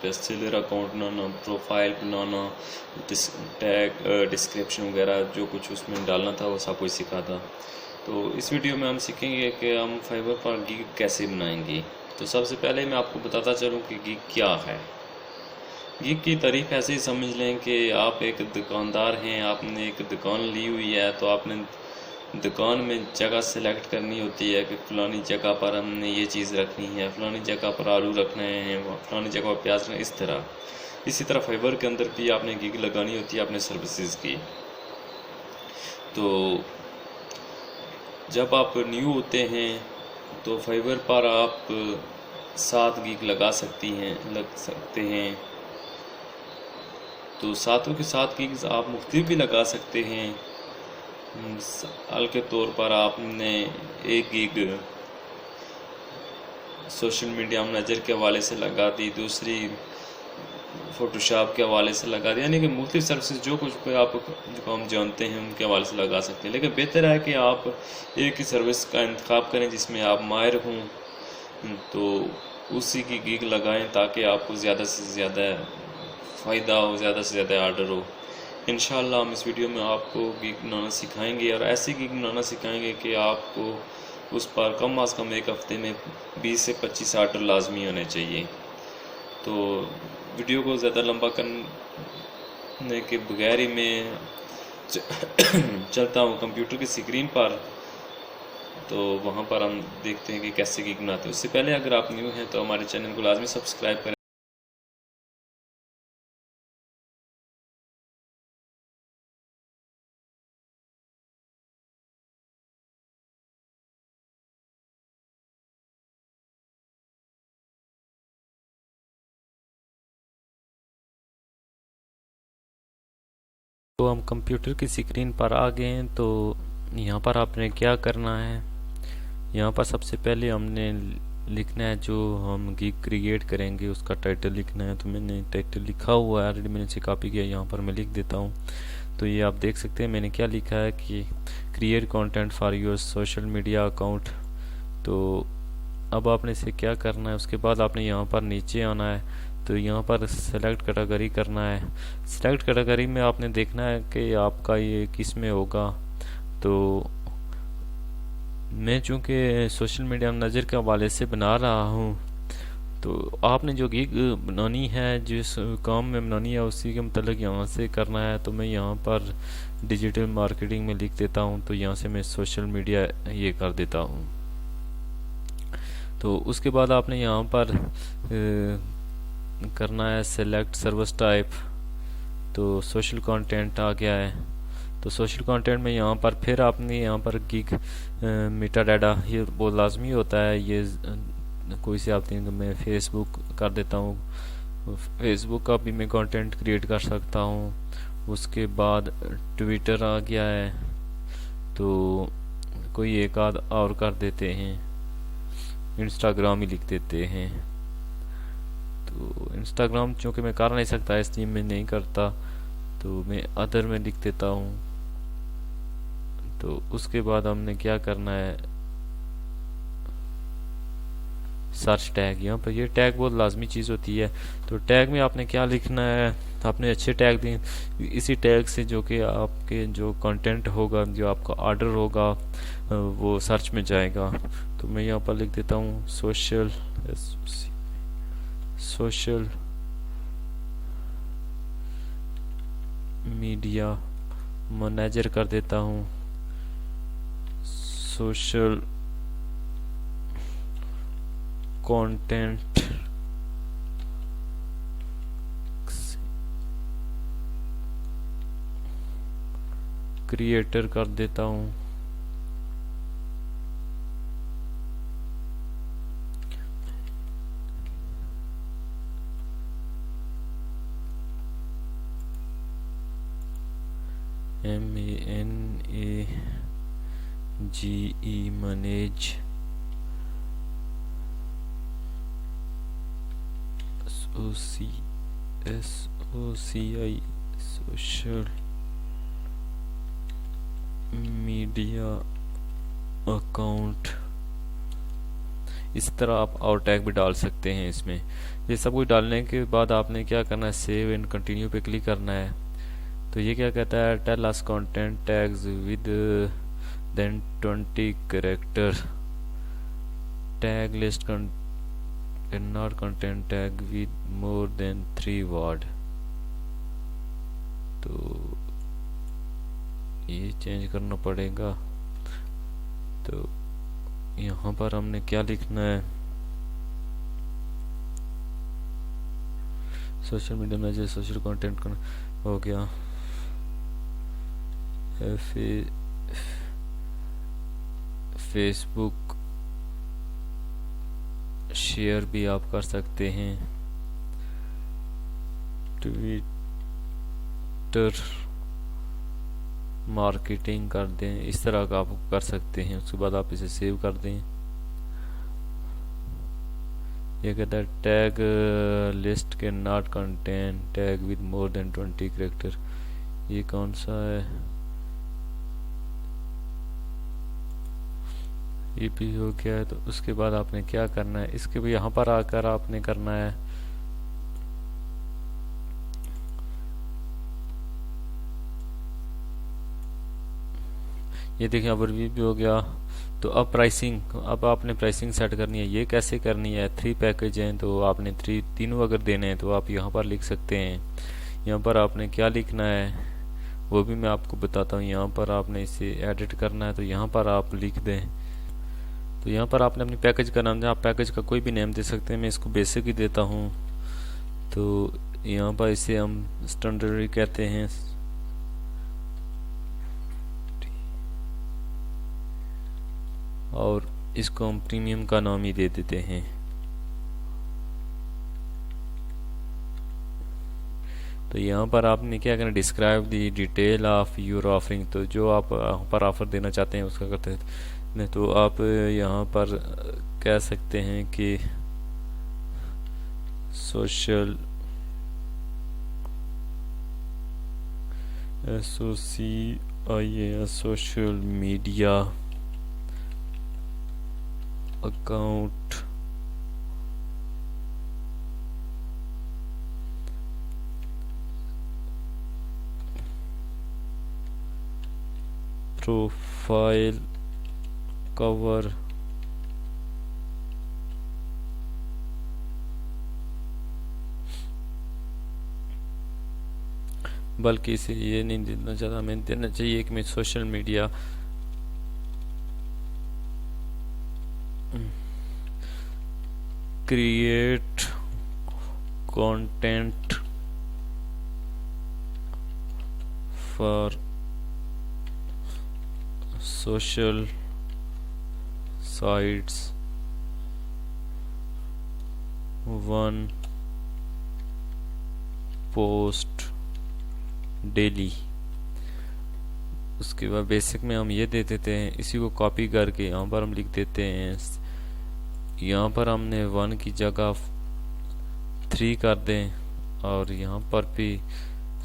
Best seller account बनाना, profile बनाना, tag, description वगैरह जो कुछ उसमें डालना था वो सब कुछ सीखा था। तो इस वीडियो में हम सीखेंगे कि हम फाइवर पर गिग कैसे बनाएंगे। तो सबसे पहले मैं आपको बताता चलूँ कि गिग क्या है। गिग की तारीफ ऐसे ही समझ लें कि आप एक दुकानदार हैं, आपने एक दुकान ली हुई है, तो आपने दुकान में जगह सेलेक्ट करनी होती है कि फ़लानी जगह पर हमने ये चीज़ रखनी है, फ़लानी जगह पर आलू रखने हैं, फ़लानी जगह पर प्याज रखना, इस तरह। इसी तरह फाइवर के अंदर भी आपने गिग लगानी होती है अपने सर्विसेज की। तो जब आप न्यू होते हैं तो फाइवर पर आप 7 गिग लग सकते हैं। तो सातों के 7 गिग्स आप मुख्तलिफ भी लगा सकते हैं। मिसाल के तौर पर आपने एक गिग सोशल मीडिया मैनेजर के हवाले से लगा दी, दूसरी फोटोशॉप के हवाले से लगा दी, यानी कि मुख्तलिफ सर्विसेज जो कुछ पे आप जो काम जानते हैं उनके हवाले से लगा सकते हैं। लेकिन बेहतर है कि आप एक ही सर्विस का इंतखाब करें जिसमें आप माहिर हों, तो उसी की गिग लगाएं ताकि आपको ज़्यादा से ज़्यादा फ़ायदा हो, ज़्यादा से ज़्यादा आर्डर हो। इंशाल्लाह हम इस वीडियो में आपको गिग बनाना सिखाएंगे और ऐसी गिग बनाना सिखाएंगे कि आपको उस पर कम अज़ कम एक हफ़्ते में 20 से 25 आर्डर लाजमी होने चाहिए। तो वीडियो को ज़्यादा लंबा करने के बगैर ही मैं चलता हूँ कंप्यूटर की स्क्रीन पर। तो वहाँ पर हम देखते हैं कि कैसे गिग बनाते हैं। उससे पहले अगर आप न्यू हैं तो हमारे चैनल को लाजमी सब्सक्राइब करें। तो हम कंप्यूटर की स्क्रीन पर आ गए हैं। तो यहाँ पर आपने क्या करना है, यहाँ पर सबसे पहले हमने लिखना है जो हम गिग क्रिएट करेंगे उसका टाइटल लिखना है। तो मैंने टाइटल लिखा हुआ है ऑलरेडी, मैंने इसे कॉपी किया, यहाँ पर मैं लिख देता हूँ। तो ये आप देख सकते हैं मैंने क्या लिखा है कि create content for your social media account. तो अब आपने इसे क्या करना है, उसके बाद आपने यहाँ पर नीचे आना है। तो यहाँ पर सेलेक्ट कैटेगरी करना है। सेलेक्ट कैटेगरी में आपने देखना है कि आपका ये किस में होगा। तो मैं चूँकि सोशल मीडिया मैनेजर के हवाले से बना रहा हूँ, तो आपने जो गिग बनानी है, जिस काम में बनानी है उसी के मतलब यहाँ से करना है। तो मैं यहाँ पर डिजिटल मार्केटिंग में लिख देता हूँ। तो यहाँ से मैं सोशल मीडिया ये कर देता हूँ। तो उसके बाद आपने यहाँ पर करना है सेलेक्ट सर्विस टाइप। तो सोशल कंटेंट आ गया है। तो सोशल कंटेंट में यहाँ पर फिर आपने यहाँ पर गिग मेटा डाटा ये बहुत लाजमी होता है। ये कोई से आप मैं फेसबुक कर देता हूँ, फेसबुक का भी मैं कंटेंट क्रिएट कर सकता हूँ। उसके बाद ट्विटर आ गया है, तो कोई एक आध और कर देते हैं, इंस्टाग्राम ही लिख देते हैं। तो इंस्टाग्राम चूँकि मैं कर नहीं सकता इसलिए मैं नहीं करता, तो मैं अदर में लिख देता हूँ। तो उसके बाद हमने क्या करना है, सर्च टैग। यहाँ पर ये टैग बहुत लाजमी चीज़ होती है। तो टैग में आपने क्या लिखना है, आपने अच्छे टैग दें। इसी टैग से जो कि आपके जो कंटेंट होगा, जो आपका ऑर्डर होगा, वो सर्च में जाएगा। तो मैं यहाँ पर लिख देता हूँ सोशल मीडिया मैनेजर कर देता हूँ, सोशल कंटेंट क्रिएटर कर देता हूँ। MANAGE manage SOCI social media account. इस तरह आप और टैग भी डाल सकते हैं इसमें। ये सब कुछ डालने के बाद आपने क्या करना है, सेव एंड कंटिन्यू पे क्लिक करना है। तो ये क्या कहता है, tell us content tags with than 20 character tag list not content tag with more than 3 word. तो ये चेंज करना पड़ेगा। तो यहाँ पर हमने क्या लिखना है, social media manager social content हो गया। फेसबुक शेयर भी आप कर सकते हैं, ट्विटर मार्केटिंग कर दें, इस तरह का आप कर सकते हैं। उसके बाद आप इसे सेव कर दें। ये कहता है टैग लिस्ट के not content tag with more then 20 character. ये कौन सा है, ये भी हो गया है। तो उसके बाद आपने क्या करना है, इसके भी यहाँ पर आकर आपने करना है, ये देखिए ओवरव्यू भी हो गया। तो अब प्राइसिंग, अब आपने प्राइसिंग सेट करनी है। ये कैसे करनी है, 3 पैकेज हैं तो आपने तीनों अगर देने हैं तो आप यहाँ पर लिख सकते हैं। यहाँ पर आपने क्या लिखना है वो भी मैं आपको बताता हूँ। यहाँ पर आपने इसे एडिट करना है तो यहाँ पर आप लिख दें। तो यहाँ पर आपने अपनी पैकेज का नाम दें, आप पैकेज का कोई भी नेम दे सकते हैं। मैं इसको बेसिक ही देता हूँ। तो यहाँ पर इसे हम स्टैंडर्ड कहते हैं और इसको हम प्रीमियम का नाम ही दे देते हैं। तो यहाँ पर आपने क्या करना, describe the detail of your offering. तो जो आप यहाँ पर ऑफर देना चाहते हैं उसका करते हैं। तो आप यहाँ पर कह सकते हैं कि social social media account profile cover बल्कि इसे ये नहीं देना चाहता, मैं देना चाहिए कि मैं social media create content for social sites 1 post daily. उसके बाद बेसिक में हम ये दे देते हैं, इसी को कॉपी करके यहाँ पर हम लिख देते हैं। यहाँ पर हमने 1 की जगह 3 कर दें और यहाँ पर भी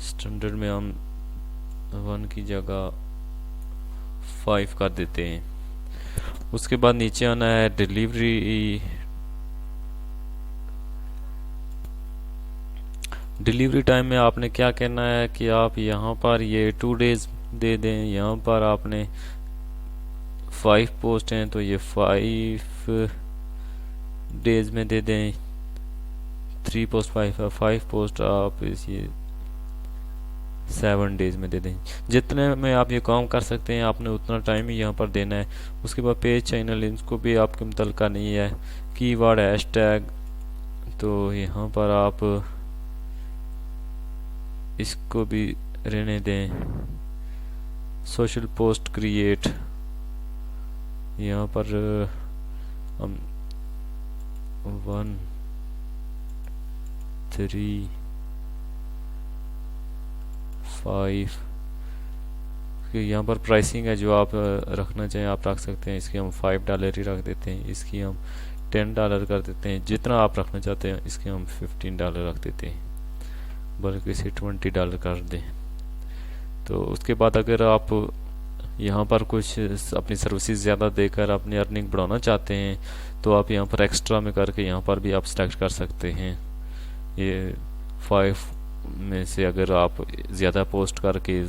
स्टैंडर्ड में हम 1 की जगह 5 कर देते हैं। उसके बाद नीचे आना है डिलीवरी टाइम में आपने क्या कहना है कि आप यहाँ पर ये 2 डेज दे दें। यहाँ पर आपने 5 पोस्ट हैं तो ये 5 डेज में दे दें। 3 पोस्ट 5 पोस्ट आप ये 7 डेज में दे दें। जितने में आप ये काम कर सकते हैं आपने उतना टाइम ही यहाँ पर देना है। उसके बाद पेज चैनल इनको भी आपके मुतल्लिका नहीं है। कीवर्ड हैशटैग तो यहाँ पर आप इसको भी रहने दें। सोशल पोस्ट क्रिएट यहाँ पर हम 1 3 5 यहाँ पर प्राइसिंग है जो आप रखना चाहें आप रख सकते हैं। इसकी हम $5 ही रख देते हैं, इसकी हम $10 कर देते हैं। जितना आप रखना चाहते हैं इसके हम $15 रख देते हैं, बल्कि इसे $20 कर दें। तो उसके बाद अगर आप यहाँ पर कुछ अपनी सर्विसेज ज़्यादा देकर अपनी अर्निंग बढ़ाना चाहते हैं तो आप यहाँ पर एक्स्ट्रा में करके यहाँ पर भी आप सेलेक्ट कर सकते हैं। ये 5 में से अगर आप ज़्यादा पोस्ट करके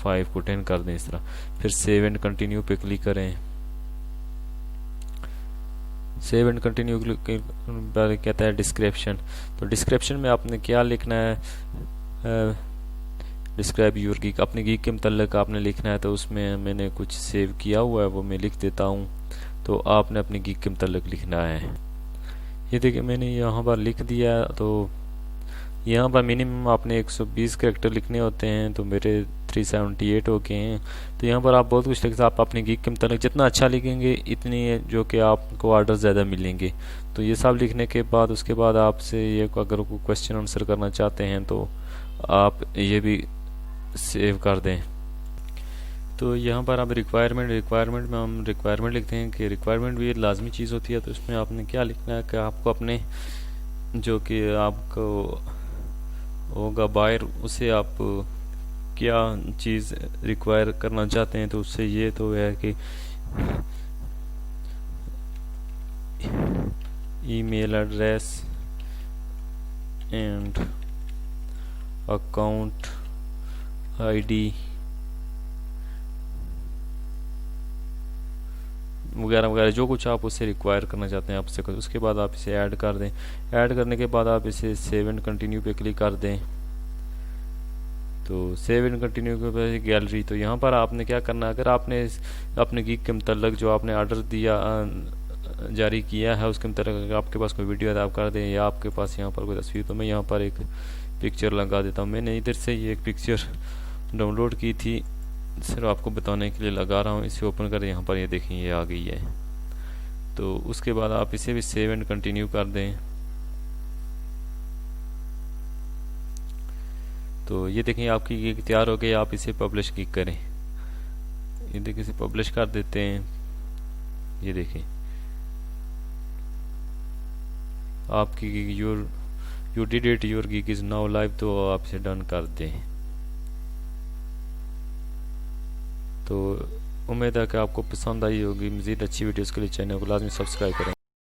5 को 10 कर दें इस तरह, फिर सेव एंड कंटिन्यू पे क्लिक करें। सेव एंड कंटिन्यू पर कहता है डिस्क्रिप्शन, तो डिस्क्रिप्शन में आपने क्या लिखना है, डिस्क्राइब योर गीक, अपने गीक के मतलब आपने लिखना है। तो उसमें मैंने कुछ सेव किया हुआ है वो मैं लिख देता हूँ, तो आपने अपने गीक के मतलब लिखना है। ये देखिए मैंने यहाँ पर लिख दिया, तो यहाँ पर मिनिमम आपने 120 कैरेक्टर लिखने होते हैं, तो मेरे 378 हो गए हैं। तो यहाँ पर आप बहुत कुछ लिख सकते, आप अपने गीक के मतलब जितना अच्छा लिखेंगे इतनी जो कि आपको ऑर्डर ज़्यादा मिलेंगे। तो ये सब लिखने के बाद उसके बाद आपसे ये अगर कोई क्वेश्चन आंसर करना चाहते हैं तो आप ये भी सेव कर दें। तो यहाँ पर आप रिक्वायरमेंट में हम रिक्वायरमेंट लिखते हैं कि रिक्वायरमेंट भी लाजमी चीज़ होती है। तो इसमें आपने क्या लिखना है कि आपको अपने जो कि आपको होगा बायर, उसे आप क्या चीज़ रिक्वायर करना चाहते हैं। तो उससे ये तो है कि email address and account ID वगैरह वगैरह जो कुछ आप उससे रिक्वायर करना चाहते हैं आपसे, उसके बाद आप इसे ऐड कर दें। ऐड करने के बाद आप इसे सेव एंड कंटिन्यू पे क्लिक कर दें। तो सेव एंड कंटिन्यू के बाद गैलरी, तो यहाँ पर आपने क्या करना है, अगर आपने अपने गीक के मतलब जो आपने ऑर्डर दिया जारी किया है उसके मतलब अगर आपके पास कोई वीडियो है आप कर दें, या आपके पास यहाँ पर कोई तस्वीर, तो मैं यहाँ पर एक पिक्चर लगा देता हूँ। मैंने इधर से ये एक पिक्चर डाउनलोड की थी, सिर्फ आपको बताने के लिए लगा रहा हूँ। इसे ओपन करें, यहाँ पर ये देखें ये आ गई है। तो उसके बाद आप इसे भी सेव एंड कंटिन्यू कर दें। तो ये देखें आपकी ये तैयार हो गई, आप इसे पब्लिश क्लिक करें। ये देखिए इसे पब्लिश कर देते हैं। ये देखें आपकी you did it, your geek is now live, तो आप इसे डन कर दें। तो उम्मीद है कि आपको पसंद आई होगी। मज़ीद अच्छी वीडियोस के लिए चैनल को लाजमी सब्सक्राइब करें।